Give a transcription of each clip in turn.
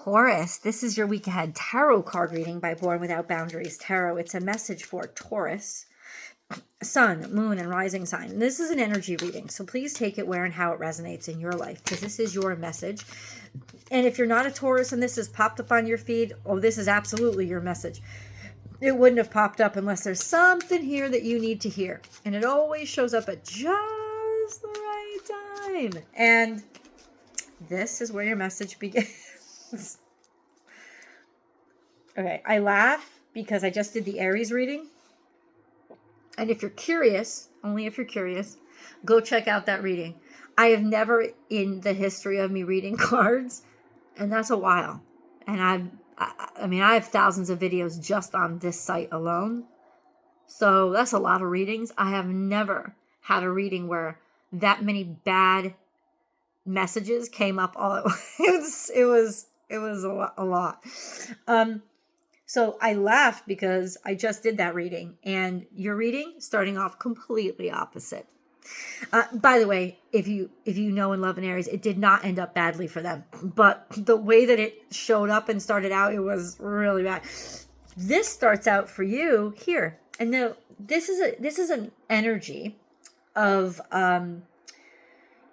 Taurus, this is your week ahead tarot card reading by Born Without Boundaries Tarot. It's a message for Taurus, sun, moon, and rising sign. And this is an energy reading, so please take it where and how it resonates in your life, because this is your message. And if you're not a Taurus and this has popped up on your feed, oh, this is absolutely your message. It wouldn't have popped up unless there's something here that you need to hear. And it always shows up at just the right time. And this is where your message begins. Okay, I laugh because I just did the Aries reading. And if you're curious, only if you're curious, go check out that reading. I have never in the history of me reading cards, and that's a while. And I have thousands of videos just on this site alone. So that's a lot of readings. I have never had a reading where that many bad messages came up all at once. It was a lot. So I laugh because I just did that reading, and your reading starting off completely opposite. By the way, if you know and love an Aries, it did not end up badly for them, but the way that it showed up and started out, it was really bad. This starts out for you here, and now this is an energy of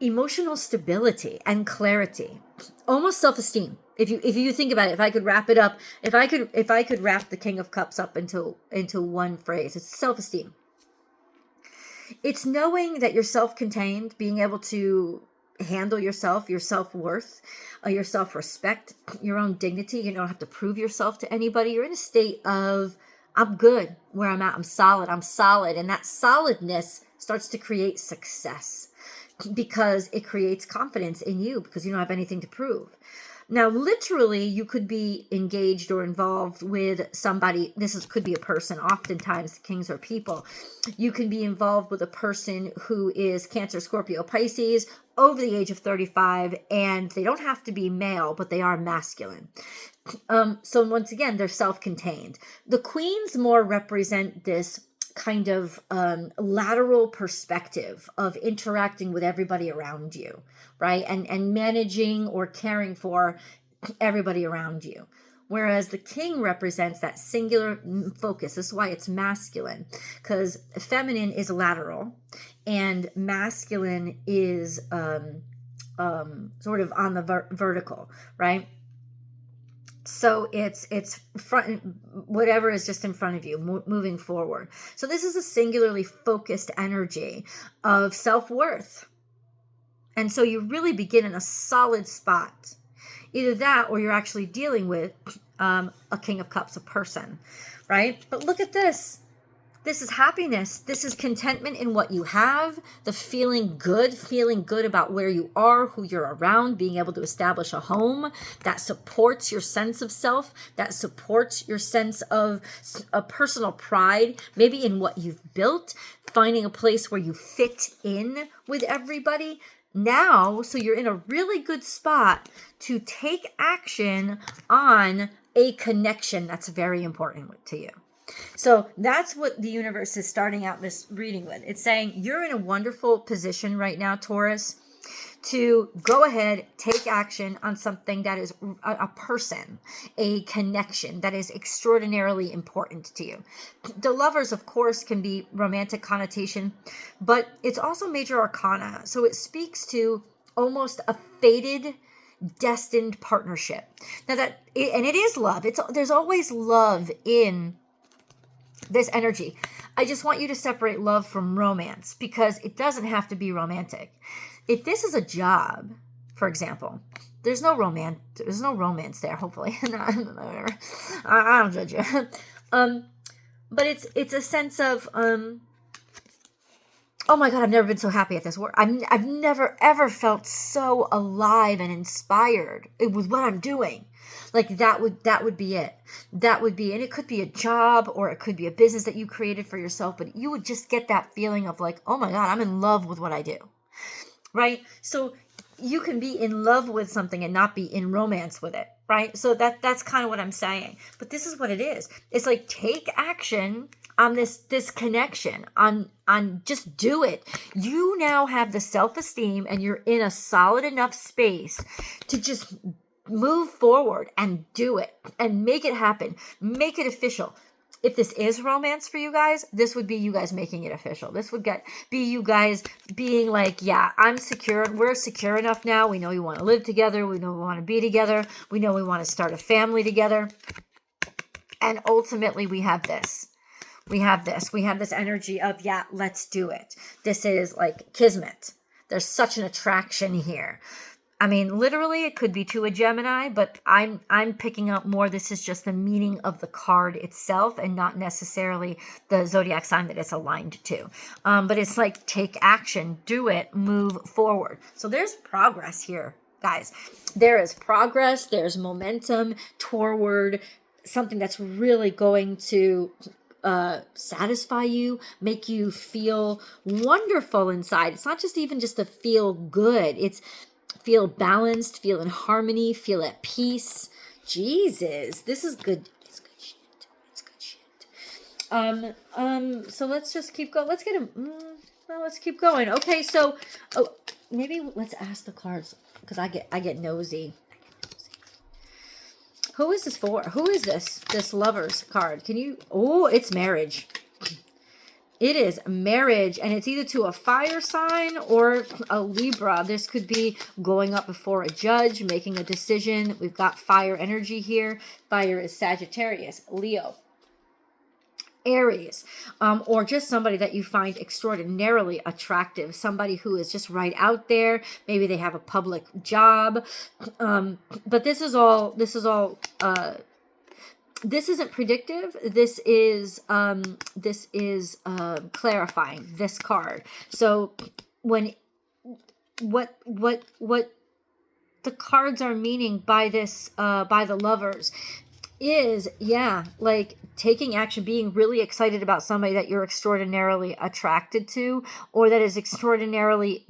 emotional stability and clarity, almost self-esteem. If you think about it, if I could wrap it up, if I could wrap the King of Cups up into one phrase, it's self-esteem. It's knowing that you're self-contained, being able to handle yourself, your self-worth, your self-respect, your own dignity. You don't have to prove yourself to anybody. You're in a state of, I'm good where I'm at. I'm solid. And that solidness starts to create success because it creates confidence in you because you don't have anything to prove. Now, literally, you could be engaged or involved with somebody. Could be a person. Oftentimes, kings are people. You can be involved with a person who is Cancer, Scorpio, Pisces, over the age of 35, and they don't have to be male, but they are masculine. So once again, they're self-contained. The queens more represent this kind of lateral perspective of interacting with everybody around you, right? And managing or caring for everybody around you. Whereas the king represents that singular focus. This is why it's masculine, because feminine is lateral and masculine is sort of on the vertical, right? So it's front, whatever is just in front of you, moving forward. So this is a singularly focused energy of self-worth. And so you really begin in a solid spot. Either that or you're actually dealing with a King of Cups, a person, right? But look at this. This is happiness. This is contentment in what you have, the feeling good about where you are, who you're around, being able to establish a home that supports your sense of self, that supports your sense of a personal pride, maybe in what you've built, finding a place where you fit in with everybody. Now, so you're in a really good spot to take action on a connection that's very important to you. So that's what the universe is starting out this reading with. It's saying you're in a wonderful position right now, Taurus, to go ahead, take action on something that is a person, a connection that is extraordinarily important to you. The lovers, of course, can be romantic connotation, but it's also major arcana. So it speaks to almost a fated, destined partnership. Now and it is love. There's always love in this energy. I just want you to separate love from romance because it doesn't have to be romantic. If this is a job, for example, there's no romance there, hopefully. Whatever. I don't judge you. But it's a sense of oh my God, I've never been so happy at this work. I've never ever felt so alive and inspired with what I'm doing. Like that would be it. That would be, and it could be a job or it could be a business that you created for yourself, but you would just get that feeling of like, oh my God, I'm in love with what I do. Right? So you can be in love with something and not be in romance with it. Right? So that's kind of what I'm saying. But this is what it is. It's like take action on this connection, on just do it. You now have the self-esteem and you're in a solid enough space to just Move forward and do it and make it happen. Make it official. If this is romance for you guys, this would be you guys making it official. This would be you guys being like, yeah, I'm secure. We're secure enough now. We know we want to live together. We know we want to be together. We know we want to start a family together. And ultimately, we have this. We have this energy of, yeah, let's do it. This is like kismet. There's such an attraction here. I mean, literally, it could be to a Gemini, but I'm picking up more. This is just the meaning of the card itself and not necessarily the zodiac sign that it's aligned to. But it's like, take action, do it, move forward. So there's progress here, guys. There is progress. There's momentum toward something that's really going to satisfy you, make you feel wonderful inside. It's not just to feel good. It's feel balanced, feel in harmony, feel at peace. Jesus, this is good. It's good shit. It's good shit. So let's just keep going. Let's get him. Well, let's keep going. Okay, so maybe let's ask the cards because I get nosy. Who is this for? Who is this? This Lovers card. Can you? Oh, it's marriage. It is marriage, and it's either to a fire sign or a Libra. This could be going up before a judge, making a decision. We've got fire energy here. Fire is Sagittarius, Leo, Aries, or just somebody that you find extraordinarily attractive, somebody who is just right out there. Maybe they have a public job, but this isn't predictive. This is clarifying this card. So when what the cards are meaning by this by the Lovers is, yeah, like taking action, being really excited about somebody that you're extraordinarily attracted to, or that is extraordinarily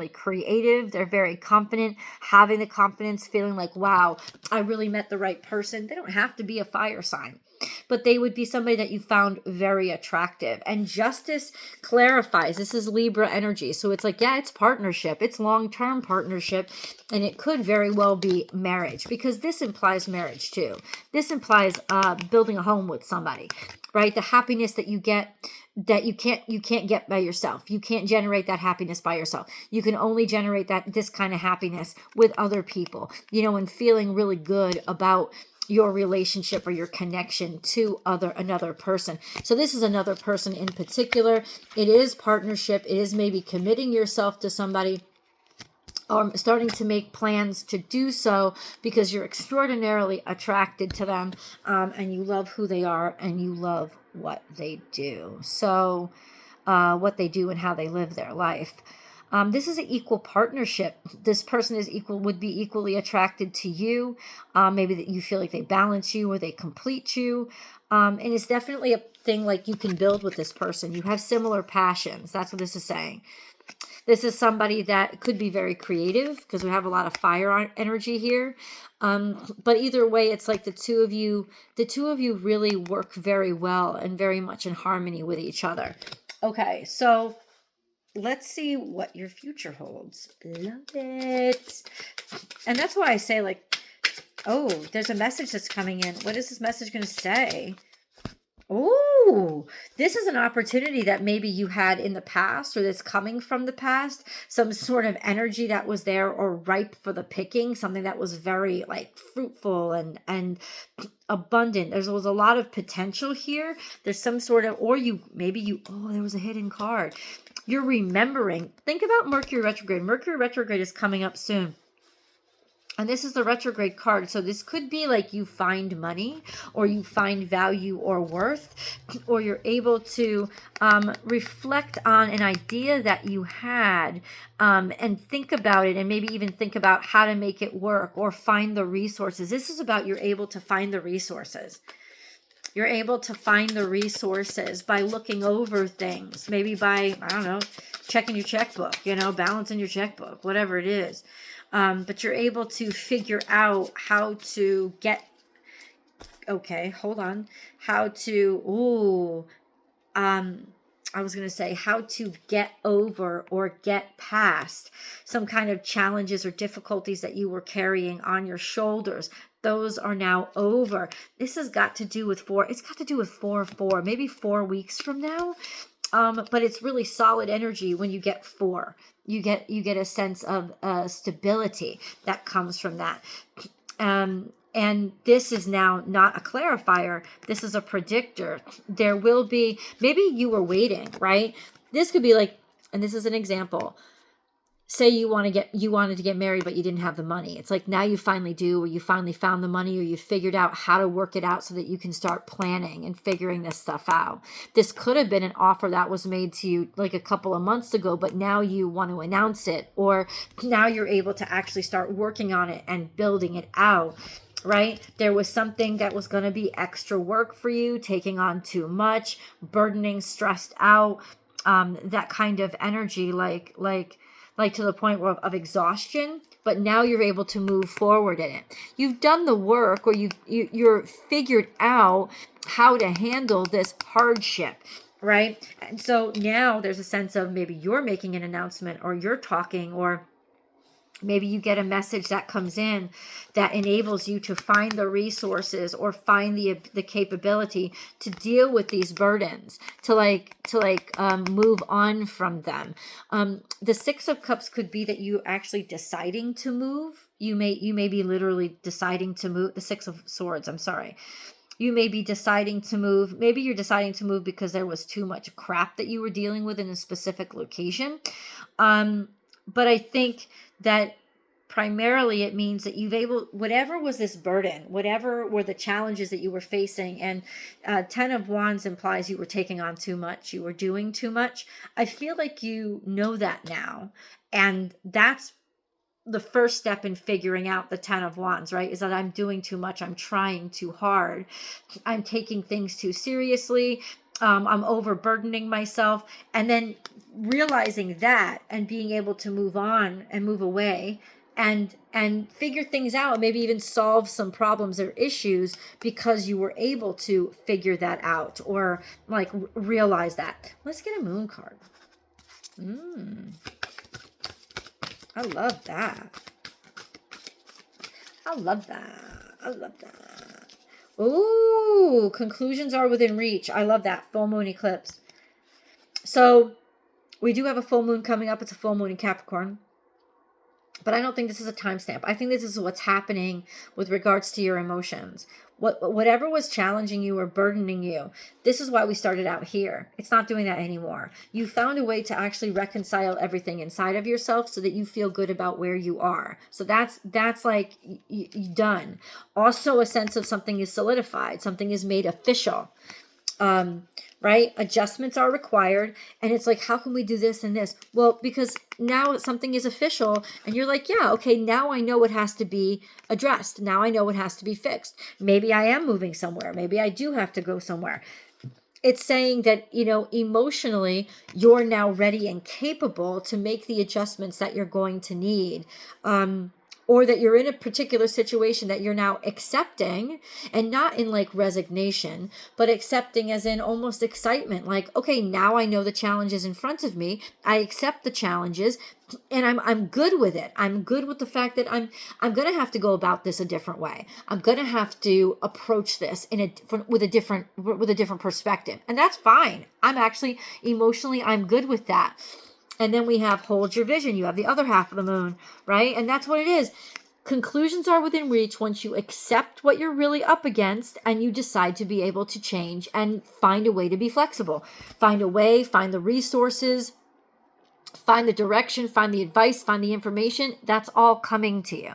creative. They're very confident, having the confidence, feeling like, wow, I really met the right person. They don't have to be a fire sign, but they would be somebody that you found very attractive. And justice clarifies. This is Libra energy. So it's like, yeah, it's partnership. It's long-term partnership. And it could very well be marriage, because this implies marriage too. This implies building a home with somebody, right? The happiness that you get that you can't get by yourself. You can't generate that happiness by yourself. You can only generate this kind of happiness with other people, and feeling really good about your relationship or your connection to another person. So this is another person in particular. It is partnership. It is maybe committing yourself to somebody, or starting to make plans to do so because you're extraordinarily attracted to them, and you love who they are and you love what they do. So what they do and how they live their life. This is an equal partnership. This person would be equally attracted to you. Maybe that you feel like they balance you or they complete you. And it's definitely a thing like you can build with this person. You have similar passions. That's what this is saying. This is somebody that could be very creative because we have a lot of fire energy here. But either way, it's like the two of you really work very well and very much in harmony with each other. Okay, so let's see what your future holds. Love it. And that's why I say, like, oh, there's a message that's coming in. What is this message going to say? Oh, this is an opportunity that maybe you had in the past, or that's coming from the past. Some sort of energy that was there or ripe for the picking. Something that was very like fruitful and abundant. There was a lot of potential here. There's some sort of, or there was a hidden card. You're remembering. Think about Mercury retrograde. Mercury retrograde is coming up soon. And this is the retrograde card. So this could be like you find money, or you find value or worth, or you're able to reflect on an idea that you had, and think about it, and maybe even think about how to make it work or find the resources. This is about you're able to find the resources. You're able to find the resources by looking over things, maybe by, I don't know, checking your checkbook, balancing your checkbook, whatever it is. But you're able to figure out how to get, how to, I was going to say how to get over or get past some kind of challenges or difficulties that you were carrying on your shoulders. Those are now over. This has got to do with four. It's got to do with 4-4, maybe 4 weeks from now. But it's really solid energy when you get 4. You get a sense of stability that comes from that. And this is now not a clarifier. This is a predictor. There will be, maybe you were waiting, right? This could be like, and this is an example. Say you wanted to get married, but you didn't have the money. It's like now you finally do, or you finally found the money, or you figured out how to work it out so that you can start planning and figuring this stuff out. This could have been an offer that was made to you like a couple of months ago, but now you want to announce it, or now you're able to actually start working on it and building it out. Right? There was something that was going to be extra work for you, taking on too much, burdening, stressed out, that kind of energy, like to the point of exhaustion, but now you're able to move forward in it. You've done the work, or you're figured out how to handle this hardship, right? And so now there's a sense of maybe you're making an announcement, or you're talking, or maybe you get a message that comes in that enables you to find the resources or find the capability to deal with these burdens, to move on from them. The 6 of Cups could be that you actually deciding to move. You may be literally deciding to move. The 6 of Swords, I'm sorry. You may be deciding to move. Maybe you're deciding to move because there was too much crap that you were dealing with in a specific location. But I think that primarily it means that whatever was this burden, whatever were the challenges that you were facing, and 10 of Wands implies you were taking on too much, you were doing too much. I feel like you know that now. And that's the first step in figuring out the 10 of Wands, right? Is that I'm doing too much. I'm trying too hard. I'm taking things too seriously. I'm overburdening myself. And then realizing that and being able to move on and move away and figure things out, maybe even solve some problems or issues because you were able to figure that out, or like realize that. Let's get a Moon card. I love that. I love that. Ooh, conclusions are within reach. I love that. Full moon eclipse. So we do have a full moon coming up. It's a full moon in Capricorn. But I don't think this is a timestamp. I think this is what's happening with regards to your emotions. Whatever was challenging you or burdening you, this is why we started out here. It's not doing that anymore. You found a way to actually reconcile everything inside of yourself so that you feel good about where you are. So that's like you done. Also a sense of something is solidified. Something is made official. Right? Adjustments are required. And it's like, how can we do this and this? Well, because now something is official and you're like, yeah, okay, now I know what has to be addressed. Now I know what has to be fixed. Maybe I am moving somewhere. Maybe I do have to go somewhere. It's saying that, emotionally, you're now ready and capable to make the adjustments that you're going to need. Or that you're in a particular situation that you're now accepting, and not in like resignation, but accepting as in almost excitement. Like, okay, now I know the challenges in front of me. I accept the challenges and I'm good with it. I'm good with the fact that I'm going to have to go about this a different way. I'm going to have to approach this with a different perspective. And that's fine. I'm actually emotionally, I'm good with that. And then we have hold your vision. You have the other half of the moon, right? And that's what it is. Conclusions are within reach once you accept what you're really up against and you decide to be able to change and find a way to be flexible. Find a way, find the resources, find the direction, find the advice, find the information. That's all coming to you,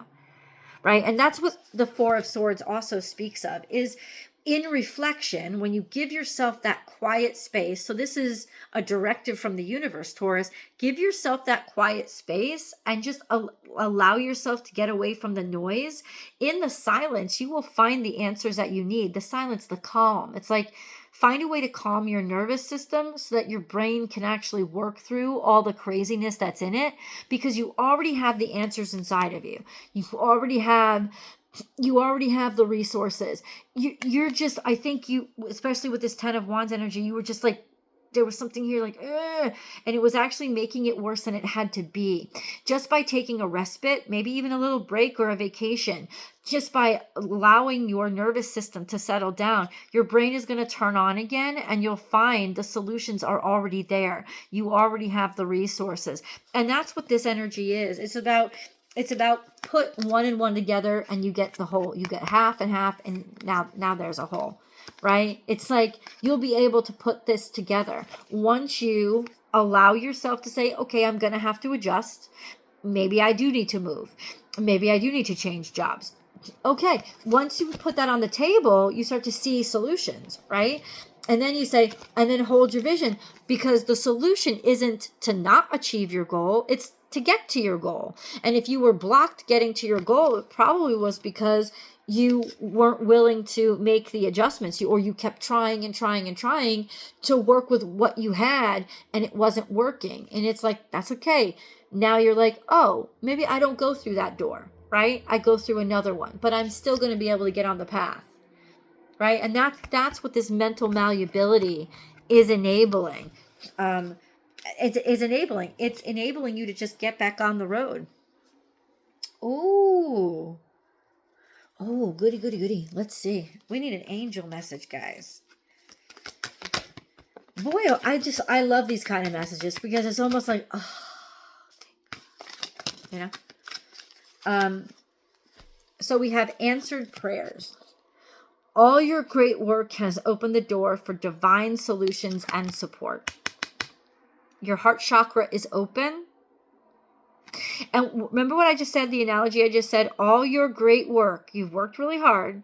right? And that's what the 4 of Swords also speaks of, is in reflection, when you give yourself that quiet space. So this is a directive from the universe, Taurus. Give yourself that quiet space and just allow yourself to get away from the noise. In the silence, you will find the answers that you need. The silence, the calm. It's like, find a way to calm your nervous system so that your brain can actually work through all the craziness that's in it, because you already have the answers inside of you. You already have the resources. You're just, I think you, especially with this 10 of Wands energy, you were just like there was something here like, ugh, and it was actually making it worse than it had to be. Just by taking a respite, maybe even a little break or a vacation, just by allowing your nervous system to settle down, your brain is going to turn on again, and you'll find the solutions are already there. You already have the resources. And that's what this energy is. It's about put one and one together and you get the whole. You get half and half, and now there's a whole. Right? It's like you'll be able to put this together once you allow yourself to say, okay, I'm going to have to adjust. Maybe I do need to move. Maybe I do need to change jobs. Okay. Once you put that on the table, you start to see solutions, right? And then you say, and then hold your vision, because the solution isn't to not achieve your goal. It's to get to your goal. And if you were blocked getting to your goal, it probably was because you weren't willing to make the adjustments, or you kept trying and trying and trying to work with what you had, and it wasn't working. And it's like, that's okay. Now you're like, oh, maybe I don't go through that door, right? I go through another one, but I'm still going to be able to get on the path, right? And that's what this mental malleability is enabling. It's enabling you to just get back on the road. Oh, goody. Let's see. We need an angel message, guys. Boy, I love these kind of messages, because it's almost like, oh, you know. So we have answered prayers. All your great work has opened the door for divine solutions and support. Your heart chakra is open. And remember what I just said, the analogy I just said, all your great work, you've worked really hard,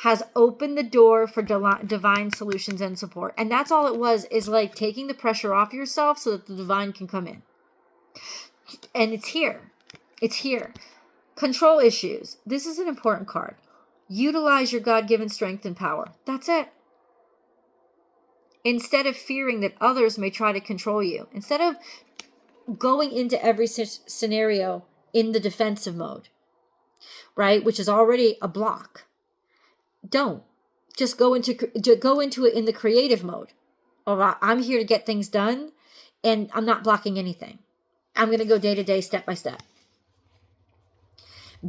has opened the door for divine solutions and support. And that's all it was, is like taking the pressure off yourself so that the divine can come in. And it's here. It's here. Control issues. This is an important card. Utilize your God-given strength and power. That's it. Instead of fearing that others may try to control you, instead of going into every scenario in the defensive mode, right, which is already a block, don't. Just go into it in the creative mode. All right, I'm here to get things done, and I'm not blocking anything. I'm going to go day to day, step by step.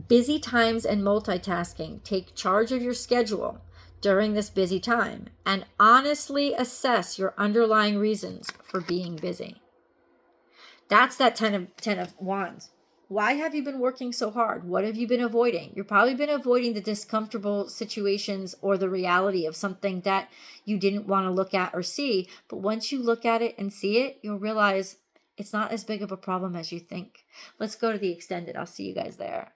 Busy times and multitasking. Take charge of your schedule during this busy time and honestly assess your underlying reasons for being busy. That's that 10 of wands. Why have you been working so hard? What have you been avoiding? You've probably been avoiding the discomfortable situations or the reality of something that you didn't want to look at or see. But once you look at it and see it, you'll realize it's not as big of a problem as you think. Let's go to the extended. I'll see you guys there.